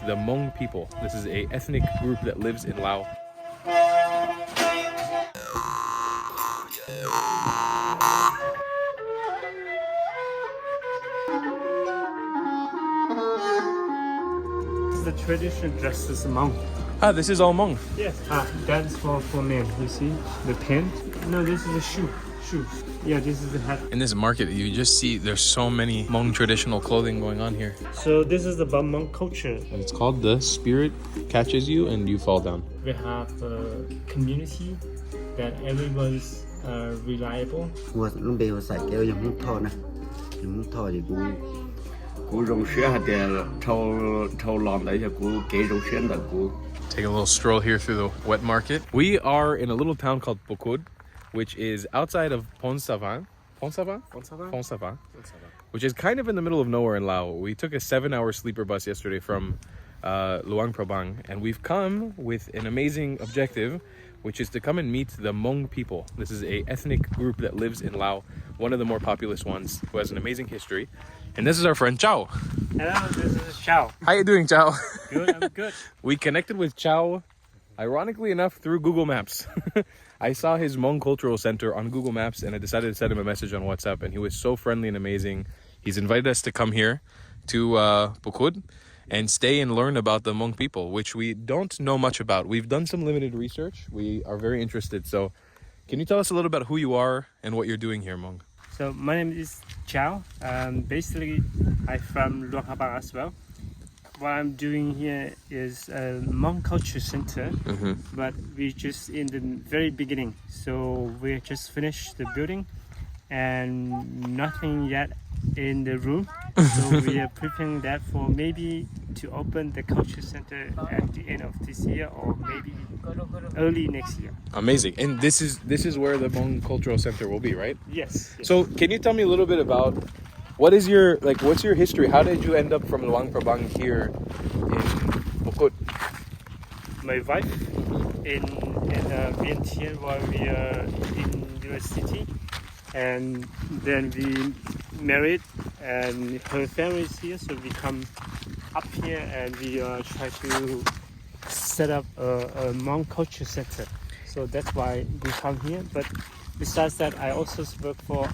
the Hmong people. This is a ethnic group that lives in Laos. This is the traditional dress as a monk. Ah, this is all Hmong. Yes. That is for men. You see the pant? No, this is a shoe. Shoes. Yeah, this is the hat. In this market, you just see there's so many Hmong traditional clothing going on here. So this is the Hmong culture. And it's called The Spirit Catches You and You Fall Down. We have a community that everyone's reliable. Nó bèo xài kêu dòng hút thò nè, dòng hút thò thì cú rong xuyên hạt đèn trâu lòn đấy thì cú kế rong xuyên là cú. Take a little stroll here through the wet market. We are in a little town called Ban Keut, which is outside of Phonsavan, which is kind of in the middle of nowhere in Laos. We took a 7-hour sleeper bus yesterday from Luang Prabang, and we've come with an amazing objective, which is to come and meet the Hmong people. This is a ethnic group that lives in Laos, one of the more populous ones, who has an amazing history. And this is our friend Chow. Hello, this is Chow. How you doing, Chow? Good, I'm good. We connected with Chow, ironically enough, through Google Maps. I saw his Hmong Cultural Center on Google Maps, and I decided to send him a message on WhatsApp, and he was so friendly and amazing. He's invited us to come here to Ban Keut and stay and learn about the Hmong people, which we don't know much about. We've done some limited research. We are very interested. So can you tell us a little about who you are and what you're doing here, Hmong? So my name is Chow. Basically, I'm from Luang Prabang as well. What I'm doing here is a Hmong Culture Center, but we're just in the very beginning. So we just finished the building and nothing yet in the room. So we are preparing that for maybe to open the culture center at the end of this year or maybe early next year. Amazing. And this is where the Hmong Cultural Center will be, right? Yes. So can you tell me a little bit about what's your history? How did you end up from Luang Prabang here in Ban Keut? My wife in Vientiane while we are in university, and then we married, and her family is here, so we come up here and we try to set up a Hmong culture center. So that's why we come here. But besides that, I also work for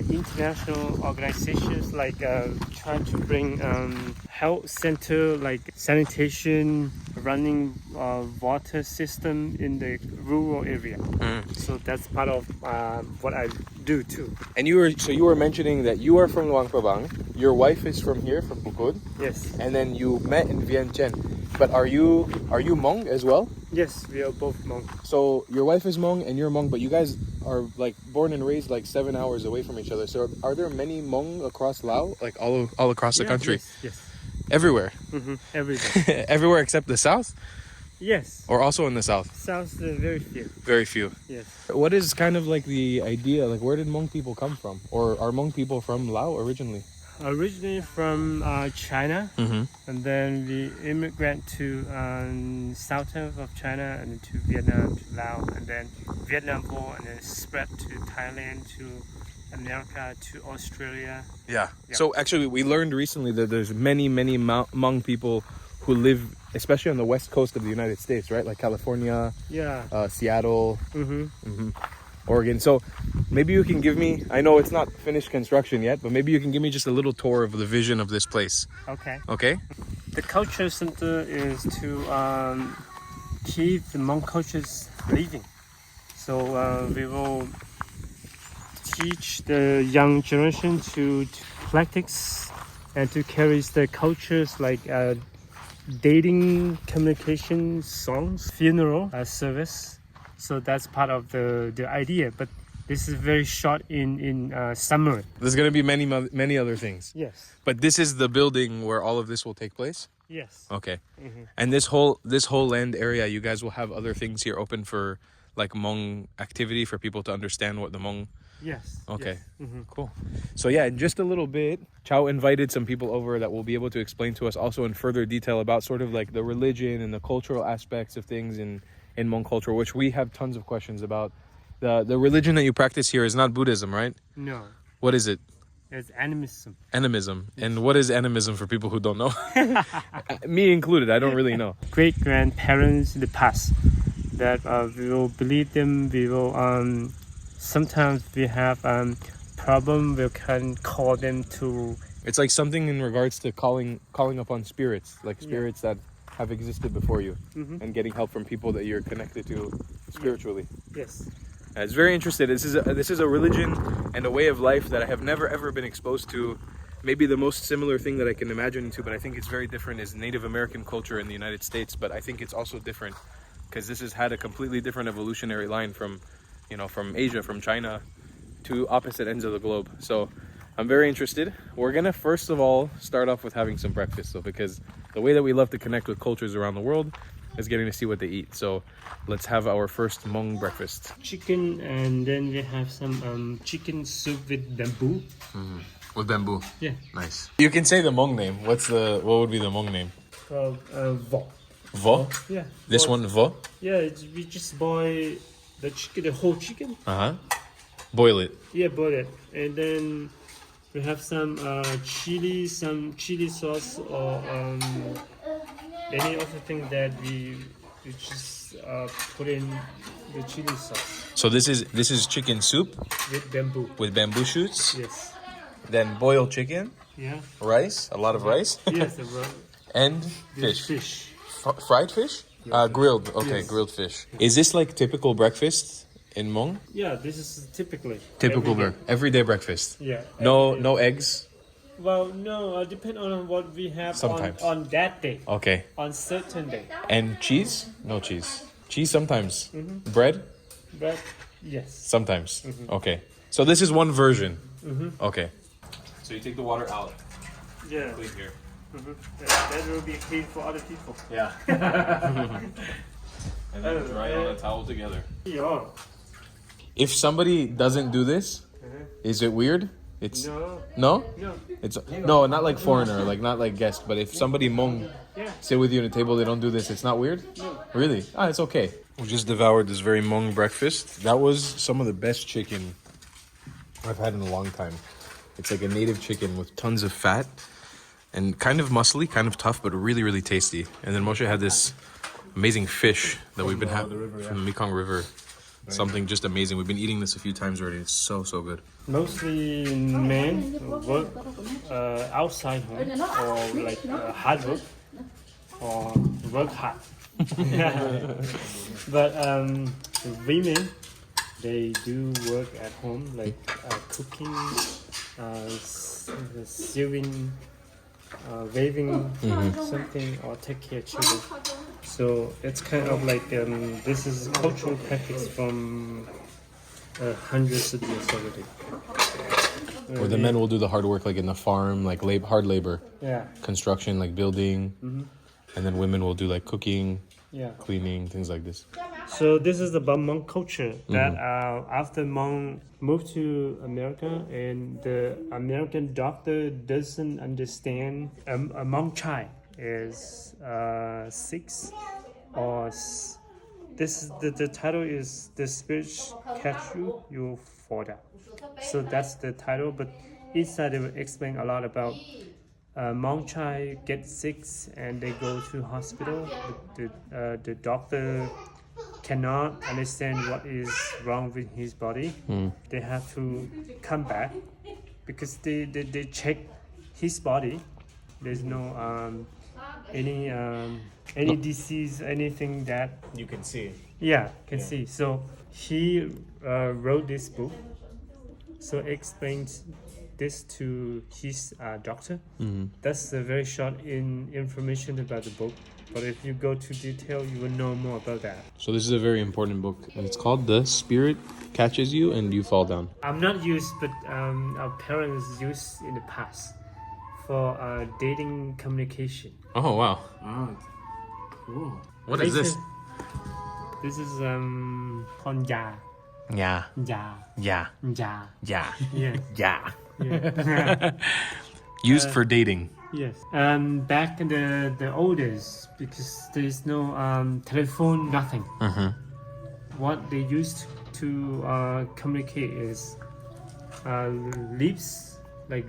international organizations like trying to bring health center, like sanitation, running water system in the rural area. So that's part of what I do too. And you were mentioning that you are from Luang Prabang. Your wife is from here, from Ban Keut. Yes. And then you met in Vientiane. But are you Hmong as well? Yes, we are both Hmong. So your wife is Hmong and you're Hmong, but you guys are like born and raised like 7 hours away from each other. So are there many Hmong across Laos, like all across the country? Yes. Everywhere. Everywhere. Everywhere except the south, Yes. or also in the south. Sounds very few. Very few. Yes. What is kind of like the idea? Like, where did Hmong people come from, or are Hmong people from Laos originally? Originally from China, and then we immigrant to southern of China and to Vietnam, to Laos, and then Vietnam born and then spread to Thailand, to America, to Australia. Yeah. So actually, we learned recently that there's many Hmong people who live, especially on the west coast of the United States, right? Like California, Seattle, Oregon. So maybe you can give me, I know it's not finished construction yet, but maybe you can give me just a little tour of the vision of this place. Okay. Okay? The culture center is to keep the Hmong cultures living. So we will teach the young generation to practice and to carry the cultures like dating, communication, songs, funeral service. So that's part of the idea. But this is very short in summary. There's going to be many other things. Yes. But this is the building where all of this will take place? Yes. Okay. And this whole land area, you guys will have other things here open for like Hmong activity for people to understand what the Hmong... Yes. Okay. Yes. Cool. So yeah, in just a little bit, Chow invited some people over that will be able to explain to us also in further detail about sort of like the religion and the cultural aspects of things in Hmong culture, which we have tons of questions about. The religion that you practice here is not Buddhism, right? No. What is it? It's animism. Animism. And what is animism for people who don't know? Me included, I don't really know. Great grandparents in the past that we will believe them. We will sometimes we have problem. We can call them to. It's like something in regards to calling upon spirits, like spirits that have existed before you, and getting help from people that you're connected to spiritually. Yes. It's very interesting. This is a religion and a way of life that I have never ever been exposed to. Maybe the most similar thing that I can imagine to, but I think it's very different, is Native American culture in the United States. But I think it's also different because this has had a completely different evolutionary line from Asia, from China, to opposite ends of the globe. So I'm very interested. We're gonna first of all start off with having some breakfast, so because the way that we love to connect with cultures around the world is getting to see what they eat. So let's have our first Hmong breakfast. Chicken, and then we have some chicken soup with bamboo. With bamboo. Yeah. Nice. You can say the Hmong name. What would be the Hmong name? Called vo. Vo? Yeah. This Vo. one, vo? Yeah, we just boil the chicken, the whole chicken. Boil it. Yeah, boil it, and then we have some chili, some chili sauce, or any other thing that we just put in the chili sauce So this is chicken soup with bamboo. with bamboo shoots. Yes. Then boiled chicken, Yeah. rice, a lot of rice, Yes. and Fish. fish. Fried fish? Grilled. Okay, Yes. grilled fish. Is this like typical breakfast in Hmong? Yeah, this is typically Typical every day. everyday breakfast. Yeah. No every day. no eggs. Well, no. Depend on what we have Sometimes. on that day. Okay. On certain day. And cheese? No cheese. Cheese sometimes. Bread? But yes. Sometimes. Okay. So this is one version. Okay. So you take the water out. Yeah. Clean here. That will be clean for other people. Yeah. And then dry it on a towel together. Yeah. If somebody doesn't do this, is it weird? It's No. no? No. It's no, not like foreigner, like not like guest, but if somebody Hmong Yeah. sit with you at a table, they don't do this, it's not weird? No. Really? Ah, it's okay. We just devoured this very Hmong breakfast. That was some of the best chicken I've had in a long time. It's like a native chicken with tons of fat and kind of muscly, kind of tough, but really, really tasty. And then Moshe had this amazing fish that we've been having from the Mekong River. Something just amazing. We've been eating this a few times already. It's so good. Mostly men work outside home, or like hard work, or work hard. But women, they do work at home, like cooking, sewing, waving something, or take care of children. So it's kind of like this is cultural practice from hundreds of years already. Where the men will do the hard work, like in the farm, like hard labor, Yeah. construction, like building, and then women will do like cooking, Yeah. cleaning, things like this. So this is the Hmong culture that after Hmong moved to America, and the American doctor doesn't understand a Hmong child is 6 or this is the title is the spirit catch you, you fall down. So that's the title, but inside they will explain a lot about Hmong child get sick and they go to hospital. The doctor cannot understand what is wrong with his body. They have to come back because they check his body. There's no any disease, anything that You can see. can see. So he wrote this book. So explains this to his doctor. That's a very short information about the book. But if you go to detail, you will know more about that. So this is a very important book, and it's called "The Spirit Catches You and You Fall Down." I'm not used, but our parents used in the past for dating communication. Oh wow! Cool. What is this? This is called ya. Yeah, Ya. yeah, Ya. yeah, Yeah. yeah. Yeah. Used for dating. Yes. Back in the old days, because there's no telephone, nothing. What they used to communicate is lips like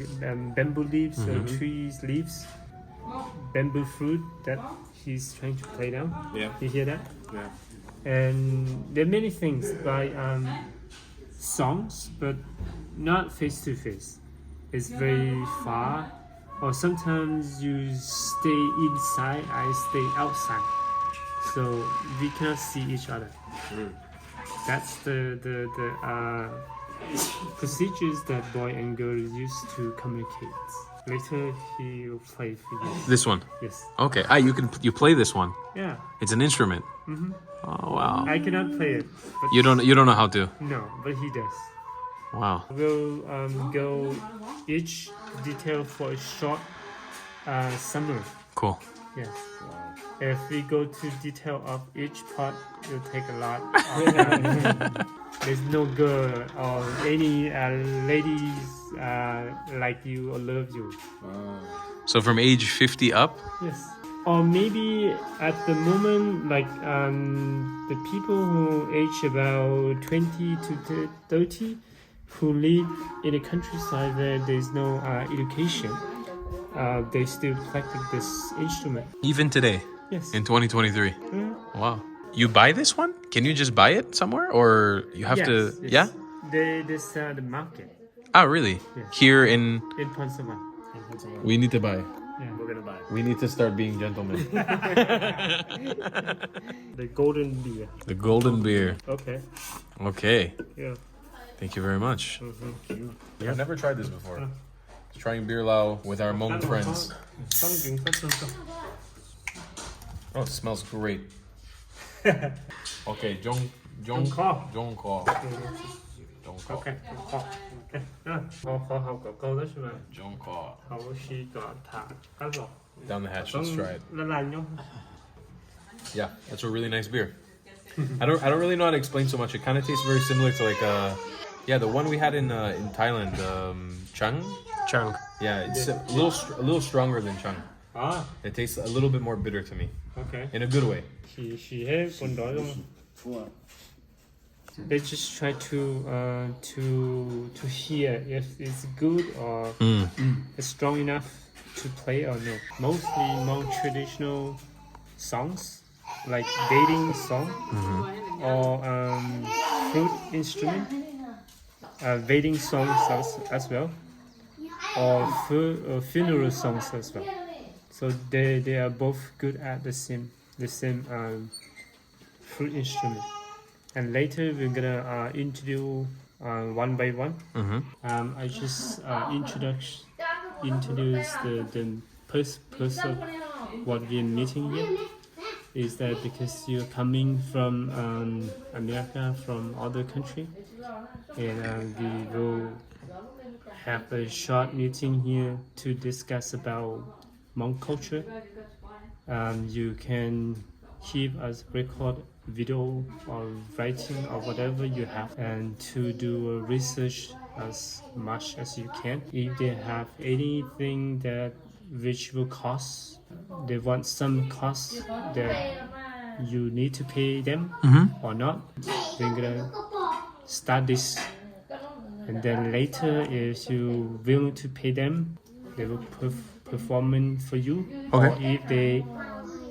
bamboo leaves or trees leaves, bamboo fruit that he's trying to play down. Yeah. You hear that? Yeah. And there are many things by songs, but not face to face. It's very far, or sometimes you stay inside, I stay outside, so we cannot see each other. That's the procedures that boy and girl used to communicate. Later he will play for you. This one. Yes. Okay. You play this one. Yeah. It's an instrument. Oh wow. I cannot play it. But You don't know how to. No, but he does. Wow. We'll go each detail for a short summary. Cool. Yes. If we go to detail of each part, it'll take a lot of time. There's no girl or any ladies like you or love you. So from age 50 up? Yes. Or maybe at the moment, like the people who age about 20 to 30, who live in a countryside where there's no education, they still practice this instrument. Even today? Yes. In 2023? Mhm. Wow. You buy this one? Can you just buy it somewhere? Or you have to... Yeah? They sell the market Oh, really? Yes. Here in... in Phonsavan. We need to buy. Yeah. We're gonna buy. We need to start being gentlemen. The golden beer. The golden beer. Okay. Okay. Yeah. Thank you very much. I've never tried this before. Trying beer lao with our Hmong friends. Oh, it smells great. Okay, Jong Kho. Jong Kho. Jong Kho. Okay. Okay. Kho học của câu đó chứ mà. Jong Kho. Khẩu sĩ có thả cá lọc. Down the hatch, let's try it. Là nhau. Yeah, that's a really nice beer. I don't really know how to explain so much. It kind of tastes very similar to like the one we had in Thailand, Chang. Chang. Yeah, it's a little stronger than Chang. Ah, It tastes a little bit more bitter to me, okay. in a good way. She had con đói không? They just try to hear if it's good or it's strong enough to play or no. Mostly Hmong traditional songs like dating song or flute instrument, wedding songs as well, or funeral songs as well. So they are both good at the same flute instrument. And later we're gonna introduce one by one. I just introduce the purpose of what we're meeting here is that because you're coming from America, from other country, and we will have a short meeting here to discuss about Hmong culture. You can keep us record video or writing or whatever you have, and to do research as much as you can. If they have anything that which will cost, they want some cost that you need to pay them or not, we're gonna start this, and then later if you willing to pay them, they will perform it for you. Okay. Or if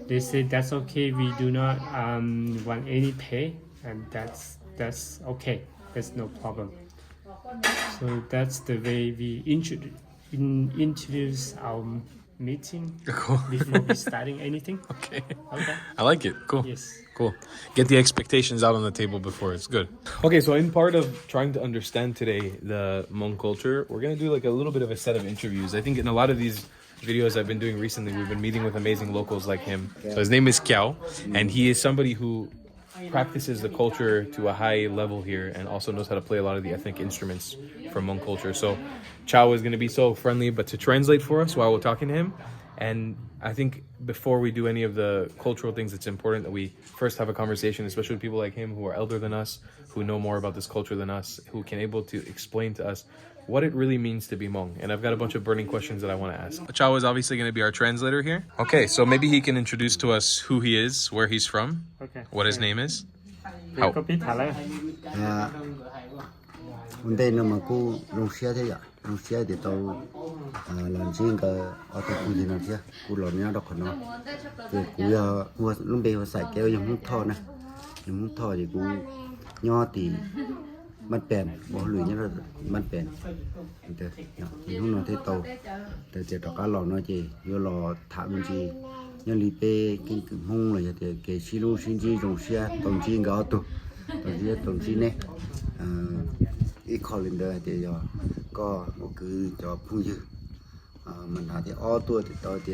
they say that's okay, we do not want any pay, and that's okay, that's no problem. So that's the way we introduce our meeting Cool. before we starting anything. Okay. Okay. I like it. Cool. Yes. Cool. Get the expectations out on the table before it's good. Okay, so in part of trying to understand today the Hmong culture, we're gonna do like a little bit of a set of interviews. I think in a lot of these videos I've been doing recently, we've been meeting with amazing locals like him. So his name is Chow, and he is somebody who practices the culture to a high level here and also knows how to play a lot of the ethnic instruments from Hmong culture. So Chow is going to be so friendly but to translate for us while we're talking to him. And I think before we do any of the cultural things, it's important that we first have a conversation, especially with people like him who are elder than us, who know more about this culture than us, who can able to explain to us what it really means to be Hmong. And I've got a bunch of burning questions that I want to ask. Chow is obviously going to be our translator here. Okay, so maybe he can introduce to us who he is, where he's from, Okay. what his name is. Copy Thailand. đây nó mà cô rong xe thế ạ rong xe thì tao làm riêng cái ở tao cũng gì nào thế cô làm nhau đó còn nó thì cô lúc bây giờ xài kéo dùng hút thò nè dùng hút thò thì cô nho thì bắt bèn bỏ lưỡi nhá rồi bắt bèn được nhưng không nói thế tàu để chỉ cho cá lò nó chỉ vô lò thả bên gì nhân lý pe kinh cử hông là thì cái xí lô xin chi rong xe tổng chi gạo tụ tổng chi này ít khó lên đây thì có một cứ cho phun dư mình hạt thì o tua thì tôi thì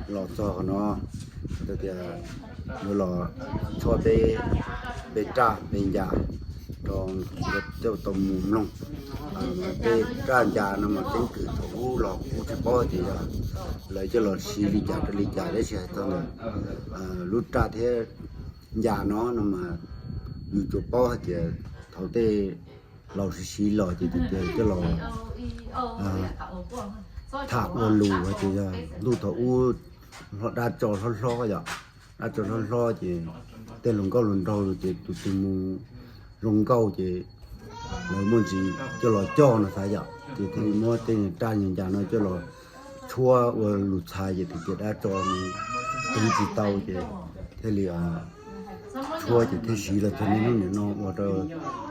lò xo nó tôi thì nó lò cho bê trà bê già còn cho tôm mùng lông bê trà già nó mà tính cử thủ lò cũng chỉ bao thì lấy cho lò xì lì già đấy sẽ thôi này lúc trà thế già nó mà như chỗ bao thì thầu tê lò xì lò thì cái lò thả vào lù thì lù thầu u họ đã cho lo vậy đã cho lo thì tên lồng câu lồng đầu thì tụi mình lồng câu thì nói muốn gì cho lò cho nó phải vậy thì mua tên tra nhìn nó cho lò chua và lù xài thì đã cho tự chỉ tàu thì thế là chua thì thế gì là cho nên nó và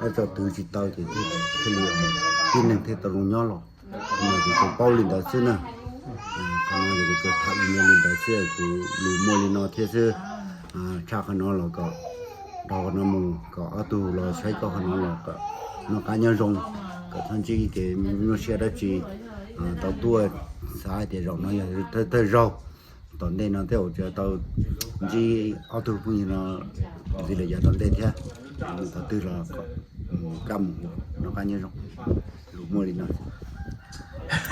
đã cho tự chỉ tàu thì thế là tin nên thế tàu lồng nhỏ rồi mà thì có bao liền đó xưa nè còn nó thì có thằng liền đó xưa thì lù mua liền nó thế xưa chắc nó là có đó nó mù có tù là sai có nó là có nó cá nhân rong có thằng chị cái nó xe đó chị tàu tua sai thì rong nó là tới rau tận đây nó theo cho tàu chị tù cũng nó thì là giờ tận đây thế tàu tư là cầm nó cá nhân rong lù mua liền nó.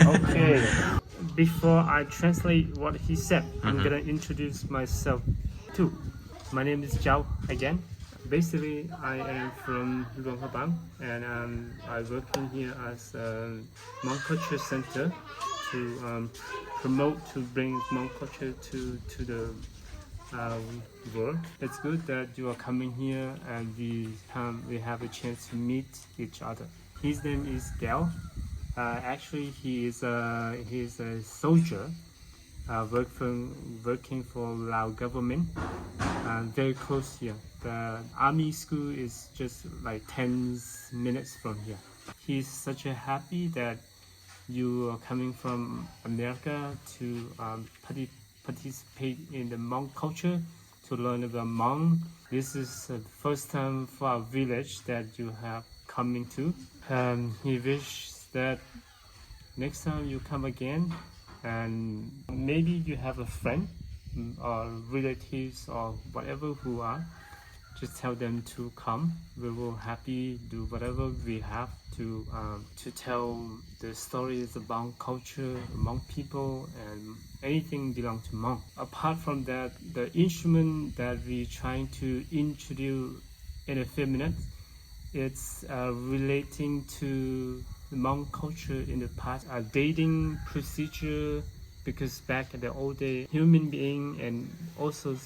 Okay, before I translate what he said, I'm gonna introduce myself too. My name is Chow again. Basically, I am from Phonsavan and I work in here as a Hmong Culture Center to promote, to bring Hmong culture to the world. It's good that you are coming here and we have a chance to meet each other. His name is Gao. Actually, he's a soldier working for Laos government. Very close here. The army school is just like 10 minutes from here. He's such a happy that you are coming from America to participate in the Hmong culture, to learn about Hmong. This is the first time for our village that you have coming to. He wishes that next time you come again, and maybe you have a friend or relatives or whatever who are, just tell them to come. We will happy do whatever we have to tell the stories about culture, Hmong people, and anything belong to Hmong. Apart from that, the instrument that we trying to introduce in a few minutes, it's relating to the Hmong culture in the past, dating procedure, because back in the old day, human being and also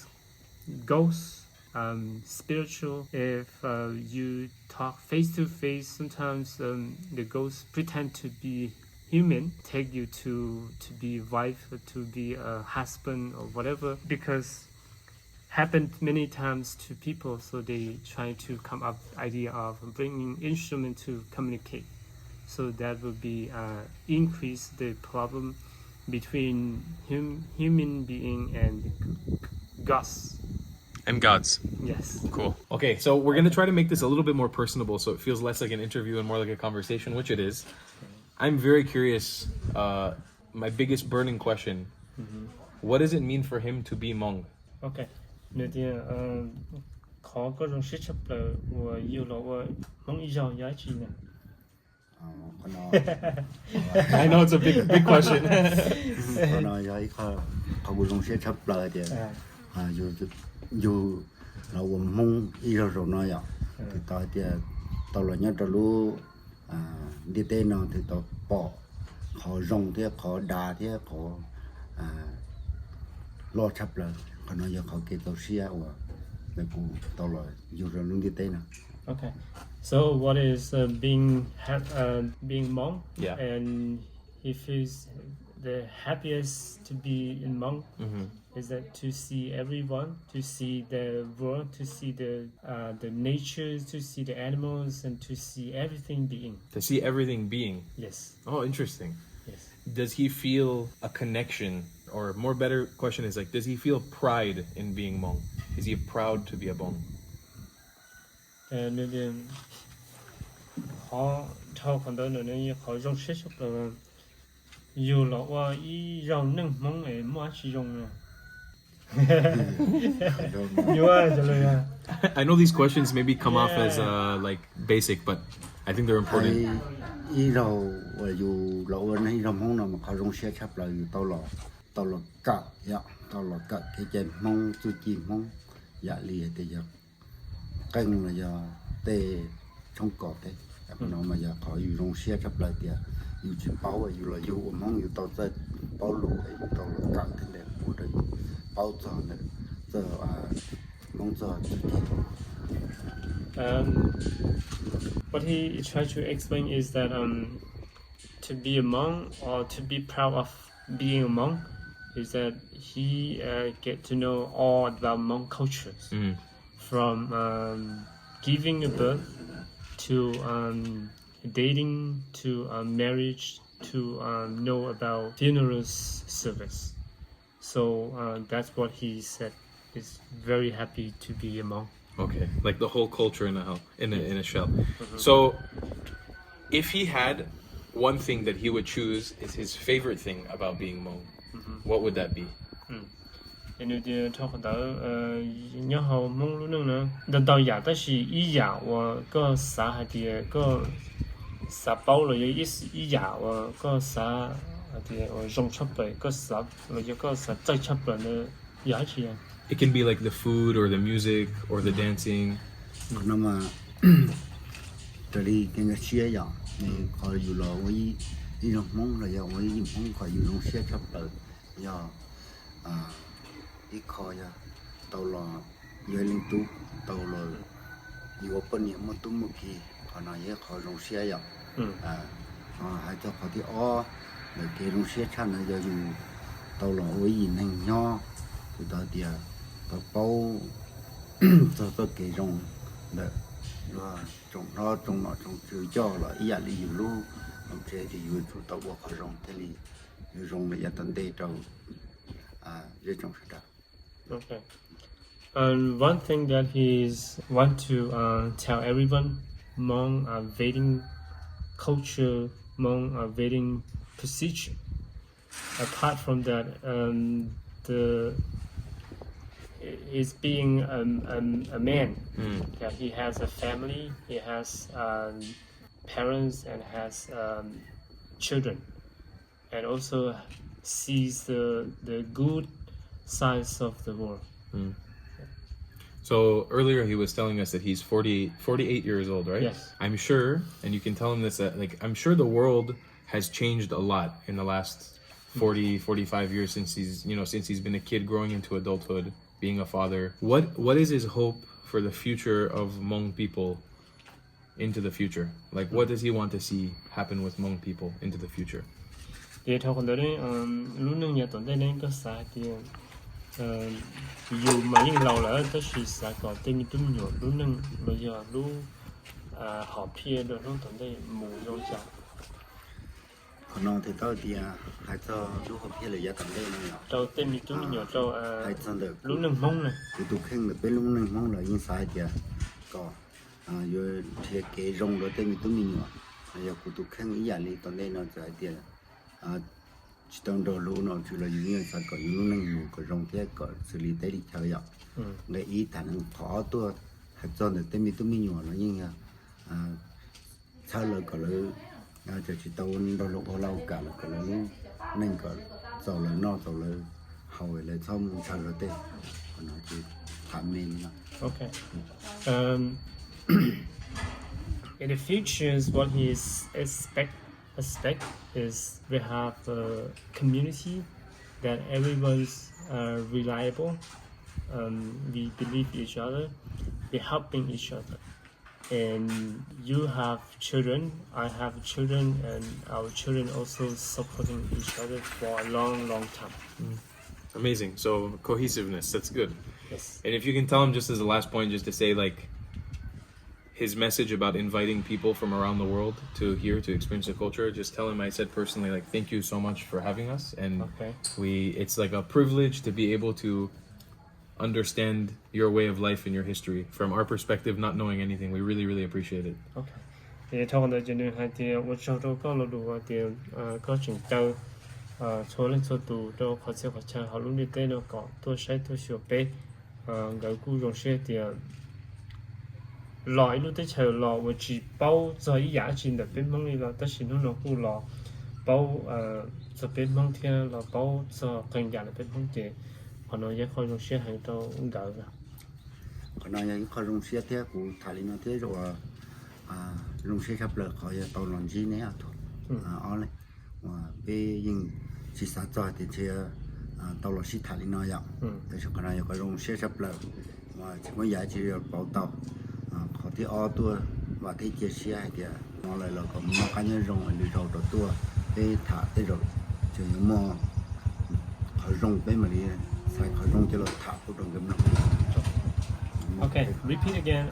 ghosts, spiritual. If you talk face to face, sometimes the ghosts pretend to be human, take you to be wife or to be a husband or whatever, because happened many times to people, so they try to come up with the idea of bringing instrument to communicate. So that will be increase the problem between human being and gods. And gods. Yes. Cool. Okay, so we're gonna try to make this a little bit more personable, so it feels less like an interview and more like a conversation, which it is. I'm very curious. My biggest burning question: what does it mean for him to be Hmong? Okay. 那天考各种学习了，我有了我梦一样也去呢。 I know it's a big question. nó vậy họ cũng không sẽ chấp lời thì dù là mong ý rồi nói vậy thì tao là nhớ tao lu đi tên nào thì tao bỏ họ rong thế họ đà thế họ lo chấp lời còn nói giờ họ kêu tao xia và cũng tao là dù rồi luôn đi tên nào Okay. So what is being Hmong? Yeah. And he feels the happiest to be in Hmong Mm-hmm. is that to see everyone, to see the world, to see the nature, to see the animals, and to see everything being. To see everything being. Yes. Oh, interesting. Yes. Does he feel a connection, or more better question is like, does he feel pride in being Hmong? Is he proud to be a Hmong? And then họ thâu còn đó nữa nên họ dùng sức là dù là qua ý rong nâng mong ấy mua chỉ dùng nè. I know these questions maybe come off as like basic, but I think they're important. ý đâu dù lỗ này rong không nào mà họ rong xe chấp lại tao là cạn dạ tao là cạn cái chân mong tôi chỉ mong dạ lìa thì giờ canh là giờ tê trong cỏ thế nó mà giờ họ dù rong xe chấp lại thì dù chỉ bao dù là dù mong dù tao tới bao lũ ấy tao là cạn thế này của đây bao giờ này giờ mong giờ chỉ What he tried to explain is that to be a monk or to be proud of being a monk is that he get to know all about Hmong cultures, from giving a birth to dating to marriage to know about funeral service. So that's what he said. He's very happy to be a monk. Okay, like the whole culture in a shell. So, if he had one thing that he would choose is his favorite thing about being Hmong, what would that be? Nếu như thọ đó nhớ hậu mong lúc nữa đợt đầu giả đó là ý giả và có xã hay thì có xã bao rồi ý giả và có xã thì rong chấp rồi có xã rồi có xã chạy chấp rồi nữa giả chi à. It can be like the food or the music or the dancing. nó mà đi cái xe giờ thì khỏi dù lo với đi nó mong là giờ với mong khỏi dù nó xe chấp tới giờ đi khỏi giờ tàu lò dưới linh tú tàu lò dù bên những mà tú một kỳ còn nói với khỏi nó xe giờ hai cho khỏi thì để cái nó xe chăn là giờ dù tàu lò với gì nên nho thì tao thì tao bao tao kể rong để rồi trồng nó trồng chữ cho là ý là lý lu ông chế thì vừa chủ tàu bỏ khỏi rong thế li rong là tận đây trâu dễ trồng sẽ Okay. And one thing that he's want to tell everyone, Hmong Vedic culture, Hmong Vedic procedure. Apart from that, the is being a man. Yeah, he has a family, he has parents, and has children, and also sees the good sides of the world. So earlier he was telling us that he's 48 years old, right? Yes. I'm sure, and you can tell him this, that like I'm sure the world has changed a lot in the last 45 years since he's been a kid growing into adulthood, being a father. What is his hope for the future of Hmong people into the future? Like what does he want to see happen with Hmong people into the future? Để thọ còn đấy lúc nương nhà tận đây nên có xã thì dù mà những lâu là tới khi xã có tên như tụm nhỏ lúc nương bây giờ lúc họ phe được lúc tận đây mù rong chả. còn nó thì tao thì hai cho lúc hôm kia là giá tận đây này Trâu tên như tụm nhỏ trâu hai cho được lúc nương mông này. thì tụi khen được bên lúc nương mong là những sai thì có rồi thì cái rong đó tên tụi mình nhỏ giờ của tụi khen ý giả lý tận đây nó giải tiền chỉ trong đồ lúa nó chỉ là những người sai có những nương mù có rong thế có xử lý tới đi chơi ạ để ý thành khó tôi hai cho được tên tụi mình nhỏ là như sao lời có lời chỉ tao đâu lúc lâu cả là có lời nên có giàu lời no giàu lời hậu lời xong sao lời tê còn nó chỉ thảm mến mà. Okay. In the future, what he expect is we have a community that everyone's reliable. We believe each other. We're helping each other. and you have children, I have children, and our children also supporting each other for a long, long time. Amazing. So cohesiveness, that's good. Yes. And if you can tell him just as a last point, just to say like his message about inviting people from around the world to here to experience the culture, just tell him I said personally like thank you so much for having us, and Okay. it's like a privilege to be able to understand your way of life and your history from our perspective, not knowing anything. We really, really appreciate it. Okay. Thì thông qua chuyện này thì我小时候讲了多的个情到除了做读到考试考察好努力的那个多晒多学背个古容些的来路的潮路我只包在亚进的边梦里了，但是那个古路包在边梦天了包在更加的边梦的，可能也可以容些很多搞的。còn nói có rung xe thế của thải nó thế rồi rung xe sắp lỡ khỏi tàu làm gì nữa thôi ở này mà bây giờ chỉ sát cho thì xe tàu là xí thải nó vậy thì sau này có rung xe sắp lỡ mà chỉ có giá chỉ bảo tàu họ thì ở tua và cái chia xe thì nó lại là có một cái nhân rung ở đi rồi tua bây thả tới rồi chỉ mà họ rung bây mà đi sai họ rung cho nó thả của rung cái nó. Okay, repeat again.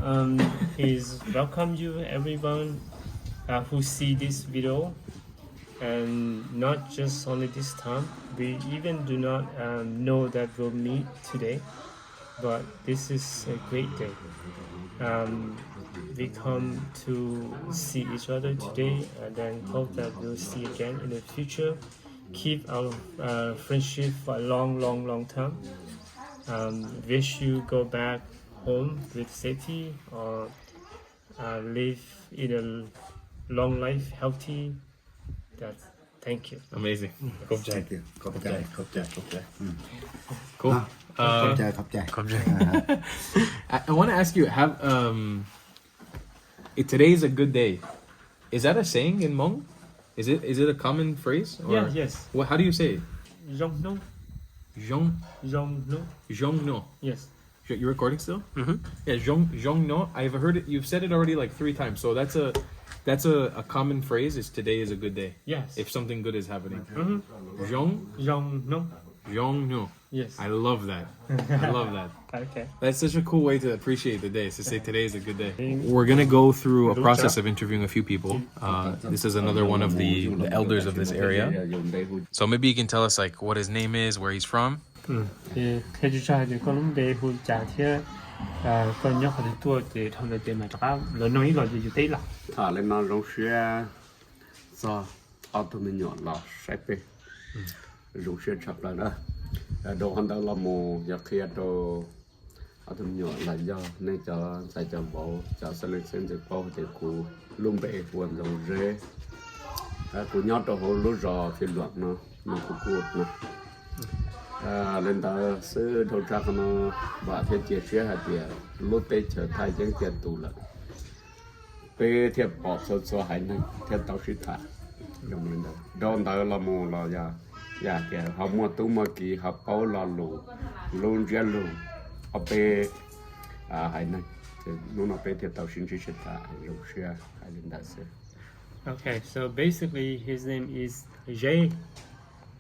Is welcome you everyone who see this video, and not just only this time. We even do not know that we'll meet today, but this is a great day. We come to see each other today, and then hope that we'll see again in the future. Keep our friendship for a long, long, long time. Wish you go back home with safety or live in a long life healthy. That's thank you. Amazing. Khop jai. Thank you. Khop jai. Cool. Khop jai. I want to ask you, today is a good day. Is that a saying in Hmong? Is it a common phrase? Or Yeah, yes. What? How do you say it? Zhong no. Zhong no. Yes. You're recording still? Mm-hmm. Yeah, zhong no. I've heard it. You've said it already like 3 times. So that's a common phrase. Is today is a good day. Yes. If something good is happening. Mm-hmm. Zhong no. Yes. I love that. I love that. Okay. That's such a cool way to appreciate the day, is to say today is a good day. We're gonna go through a process of interviewing a few people. This is another one of the elders of this area. So maybe you can tell us like what his name is, where he's from. Thì theo chú trai thì con lúc đấy hồi trả thế con nhóc thì tua thì thằng này tiền mà trả lớn nói là gì đấy là thả lên nó rong xe do auto mình nhỏ là sai pe rong xe chập lại đó đồ hắn ta là mồ giờ khi đồ auto mình nhỏ là do nên cho sai cho bộ cho xe lên xem được bao thì cụ luôn bể quần rong rê cụ nhóc đồ hồ lúa rò thì loạn nó cụ cuột nó lên đó sư thâu trắc nó và theo chia sẻ hạt địa lúc tết trở thành những tiền tù lợn về theo bỏ số hải này theo tàu sĩ thả dùng lên đó đón đó là mù là giờ kẻ họ mua tú mà kỳ họ bao là lù luôn ra lù ở về hải này thì lúc nào về theo tàu sĩ thả dùng xe hải lên đó sư. Okay, so basically his name is Jay.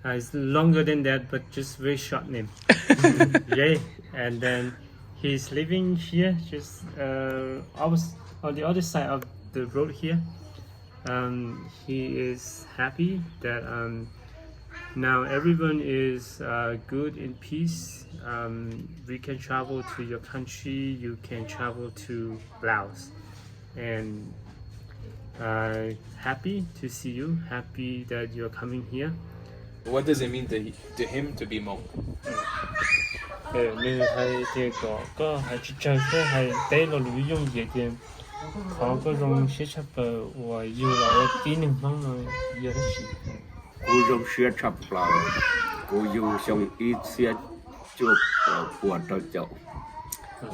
It's longer than that, but just very short name. Jay, and then he's living here, just I was on the other side of the road here. He is happy that now everyone is good in peace. We can travel to your country. You can travel to Laos, and happy to see you. Happy that you're coming here. What does it mean to him to be Hmong? Nên hay thì có hay chỉ chơi cái hay đây là nội dung gì thì họ có dùng sẽ chấp và yêu là tí nên không nói yêu đó gì. Cô dùng xe chập lại cô dùng xong ít xe chụp của trâu chậu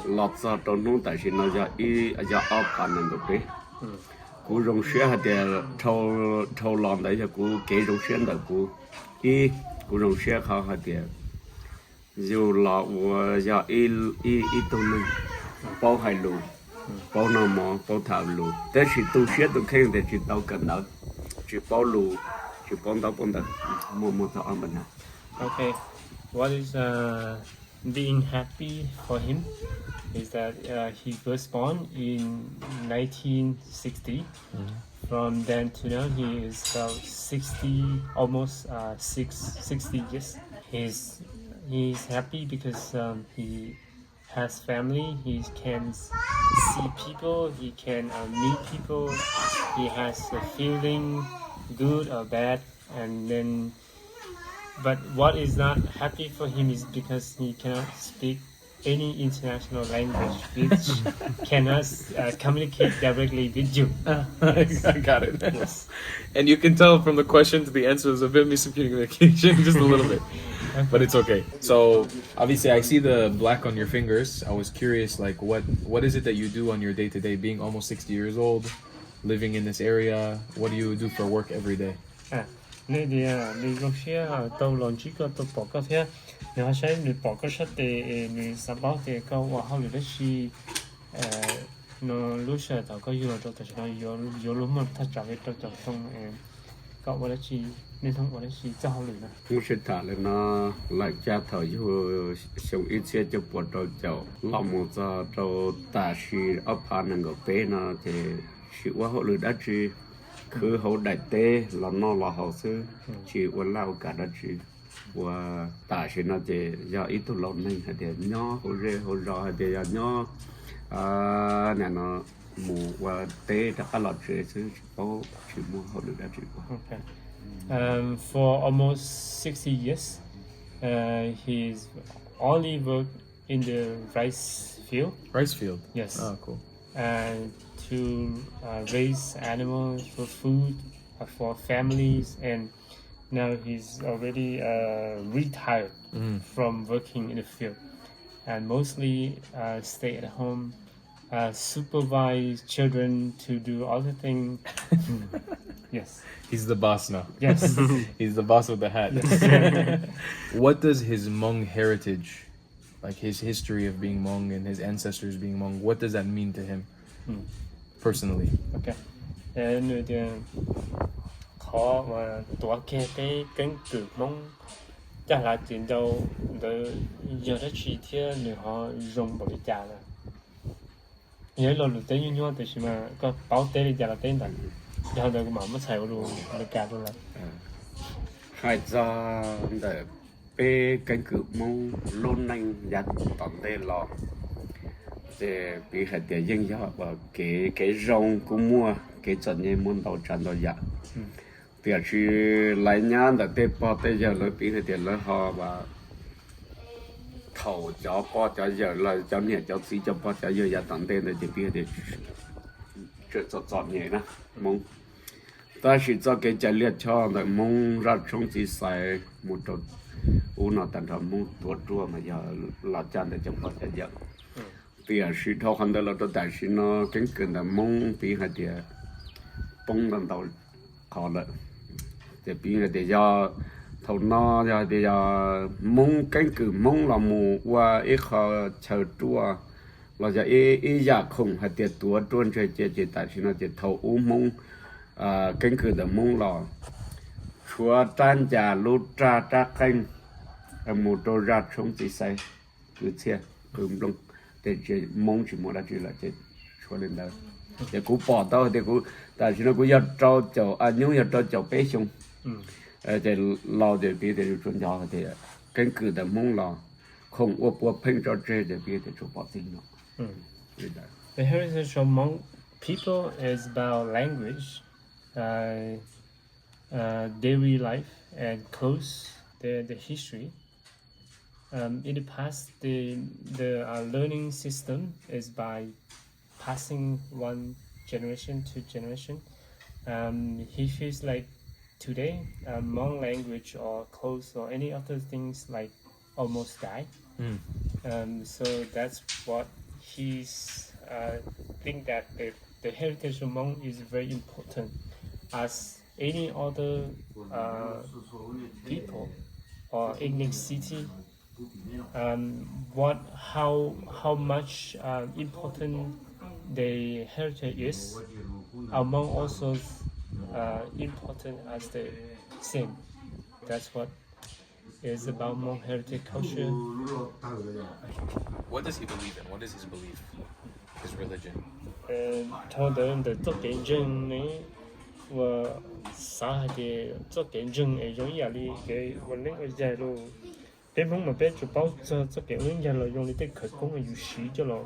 lọt ra trâu nông tại vì nó giờ ít giờ ốp phản ứng được đấy cô dùng xe hạt để trâu lòn đấy cho cô kế dùng xe đó cô dùng xe khó hạt để dù là giờ ít tông bao hai lù bao nào mà bao thảo lù thế chỉ tu sửa tu khen thì chỉ tao cần đó chỉ bao lù chỉ bao tao mua tao ăn bên nào. Okay, what is being happy for him is that he was born in 1960. From then to now, he is about 60, almost 60 years. He's happy because he has family. He can see people. He can meet people. He has a feeling, good or bad, and then. But what is not happy for him is because he cannot speak any international language, which cannot communicate directly with you. I got it. Yes. And you can tell from the question to the answer there's a bit of miscommunication, just a little bit. But it's okay. So obviously I see the black on your fingers. I was curious, like what is it that you do on your day to day, being almost 60 years old, living in this area? What do you do for work every day? Nên thì lúc xưa tàu lon chỉ có tàu bỏ cái thế, nếu sai nếu bỏ cái sắt thì nếu sắp báo thì có vào hậu được gì, nó lúc xưa tàu có vô cho nó vô lúc mà thắt chặt cái tàu xong có vào gì nên không vào gì cho hậu được nè. Cũng sẽ thả lên nó lại cha thở vô sống ít xe cho bộ trâu chậu làm một giờ trâu ta sĩ ấp phá năng gạo bé nó thì sự quá hậu lực đã chi cứ hậu đại tế là nó là hậu sư chỉ uốn lao cả đã chỉ và ta sĩ nó thì do ít tu lâu này thì nhỏ hậu rê hậu rò thì nhỏ này nó mù và tế đã lọt rê sư có chỉ mua hậu lực đã chỉ qua. Okay. For almost 60 years, he's only worked in the rice field. Rice field. Yes. Oh, cool. And to raise animals for food, for families, and now he's already retired from working in the field, and mostly stay at home, supervise children to do other things. Yes. He's the boss now. Yes. He's the boss with the hat. What does his Hmong heritage, like his history of being Hmong and his ancestors being Hmong, what does that mean to him personally? Okay. Người thì khó mà tuổi kia cái cánh cử mong chắc là tiền đâu để giờ đó chỉ theo người họ dùng bảo trả là nhớ là lúc tới như thì mà có báo tế đi trả là tên này giờ được mà mất xài luôn được cả luôn là hai giờ để pe cánh cửa mông luôn nanh giặt tận đây lò để bị hạt để dân giáo và cái rong cũng mua cái trận như muốn đầu trận đầu dạ thì chỉ lấy nhá để tê po tê giờ lấy bị hạt để lấy họ và thầu cho po cho giờ là cho nhẹ cho xí cho po cho giờ dạ tận đây để bị hạt để chuyện chọn nhẹ na mông ta chỉ cho cái chạy liệt cho để mông ra trong chỉ xài một chút u nó tận trong mông tuột chua mà giờ là chân để cho po cho giờ thì sự thao hành đó là tôi đại sự nó cái cần là mong bị hay thì bông lần đầu khó lợi thì bị là để do thầu nó do để do mong cái cử mong là mù qua ít khó chờ chua là do ít giả khủng hay thì tua truân chơi chơi tại sự nó thì thầu u mong cái cử là mong là chúa trang giả lút tra canh một đồ ra trong chỉ say cứ xe cứ đông để chơi mong chỉ muốn là chơi là chơi cho nên là để cú bỏ tao để cú tại vì nó cú giờ trâu chậu nhung giờ trâu chậu bé xong để lo để biết để chuẩn gió thì cái cử để mong là không uổng phanh cho chơi để biết để cho bỏ tin nó. The heritage of Hmong people is about language, daily life, and clothes, the history. In the past, the learning system is by passing one generation to generation. He feels like today, Hmong language or clothes or any other things like almost died. So that's what he's think that the heritage of Hmong is very important as any other people or ethnicity. How much important their heritage is, among also important as the same. That's what is about Hmong heritage culture. What does he believe in? What is his belief? His religion? Theo đến từ tất kiến dân này và xã hội thì tất kiến dân ấy giống như là cái vấn đề ở dài luôn. Bên phong mà bên chụp báo cho tất kiến dân dài là dùng để khởi công là sử cho nó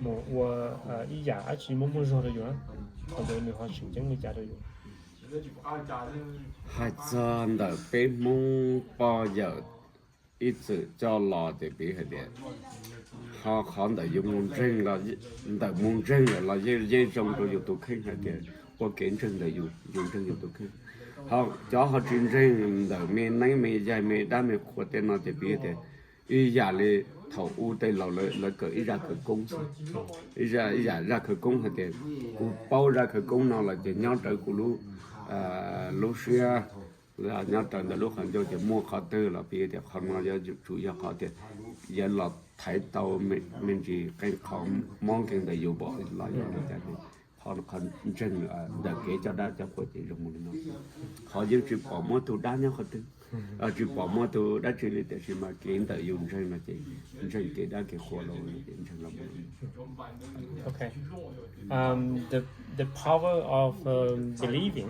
một và ý giả chỉ muốn rồi được rồi. Còn đây người họ sử dụng người giả được rồi. hai chân的被蒙包有一直叫老的别个的，好好的有蒙证了，的蒙证了，也种都有都看下的，我跟证的有证有都看。好，叫好真正的没那没在没但没活的那的别的，一家里头屋的老了那个一家去公司，一家去公下的，我包家去公那了就鸟着咕噜。lúc xưa là nhau trần là lúc hàng cho mua khó tư là bây giờ không là do chủ yếu khó tiền giờ là thấy tàu mình chỉ cái khó mong cái để dùng bỏ là do là cái họ còn chân để kế cho đa cho của chị dùng một nó họ chỉ bỏ mua tụ đa nhau khó tư chỉ bỏ mua tụ đa chỉ để chỉ mà cái để dùng chân là chị chân cái đa cái khổ lâu chân là Okay. The power of believing,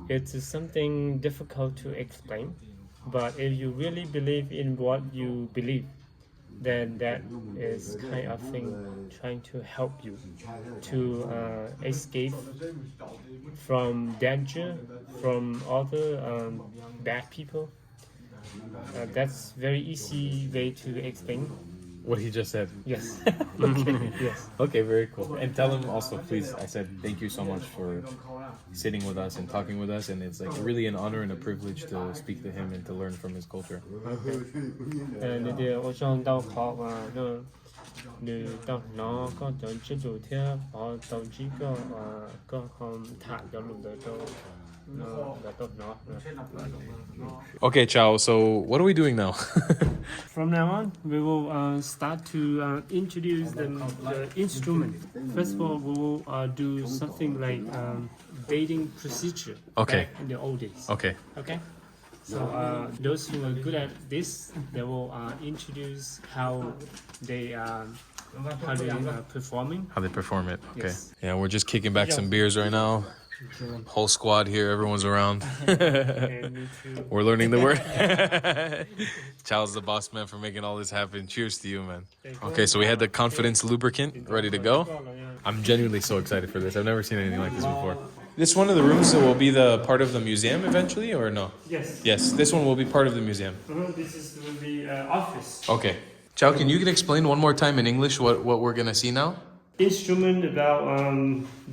it's something difficult to explain, but if you really believe in what you believe, then that is kind of thing trying to help you to escape from danger, from other bad people. That's very easy way to explain. What he just said. Yes. Okay. Yes. Okay, very cool. And tell him also, please, I said thank you so much for sitting with us and talking with us. And it's like really an honor and a privilege to speak to him and to learn from his culture. Okay, Chow, so what are we doing now? From now on, we will start to introduce the instrument. First of all, we will do something like dating procedure. Okay. Back in the old days. Okay. Okay. So those who are good at this, they will introduce how they performing. How they perform it. Okay. Yes. Yeah, we're just kicking back some beers right now. Whole squad here, everyone's around. And me too. We're learning the word. Chow's the boss man for making all this happen. Cheers to you, man. Okay, so we had the confidence lubricant ready to go. I'm genuinely so excited for this. I've never seen anything like this before. This one of the rooms will be the part of the museum eventually, or no? Yes. Yes, this one will be part of the museum. This will be office. Okay. Chow, can you explain one more time in English what we're gonna see now? Instrument about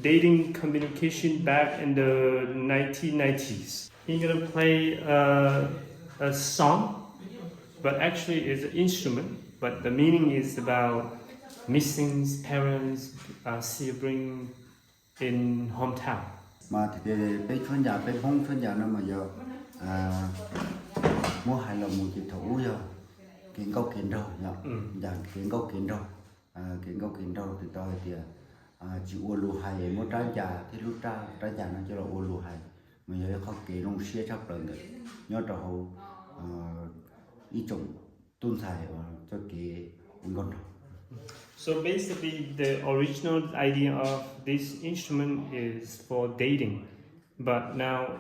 dating communication back in the 1990s. He's gonna play a song, but actually it's an instrument. But the meaning is about missing parents, sibling in hometown. Mà thì cái chuyên gia cái phong chuyên gia nó mà giờ mua hai là một cái thủ giờ kiện câu kiện đâu nhở dạ kiện câu kiện đâu thì tôi thì chỉ uo lu hai một trái trà thì lúc trái trà nó cho là uo lu hai mà giờ không kiện long xía sắp lần được nhớ cho hậu ý trồng tôn xài cho cái ngon. So basically, the original idea of this instrument is for dating, but now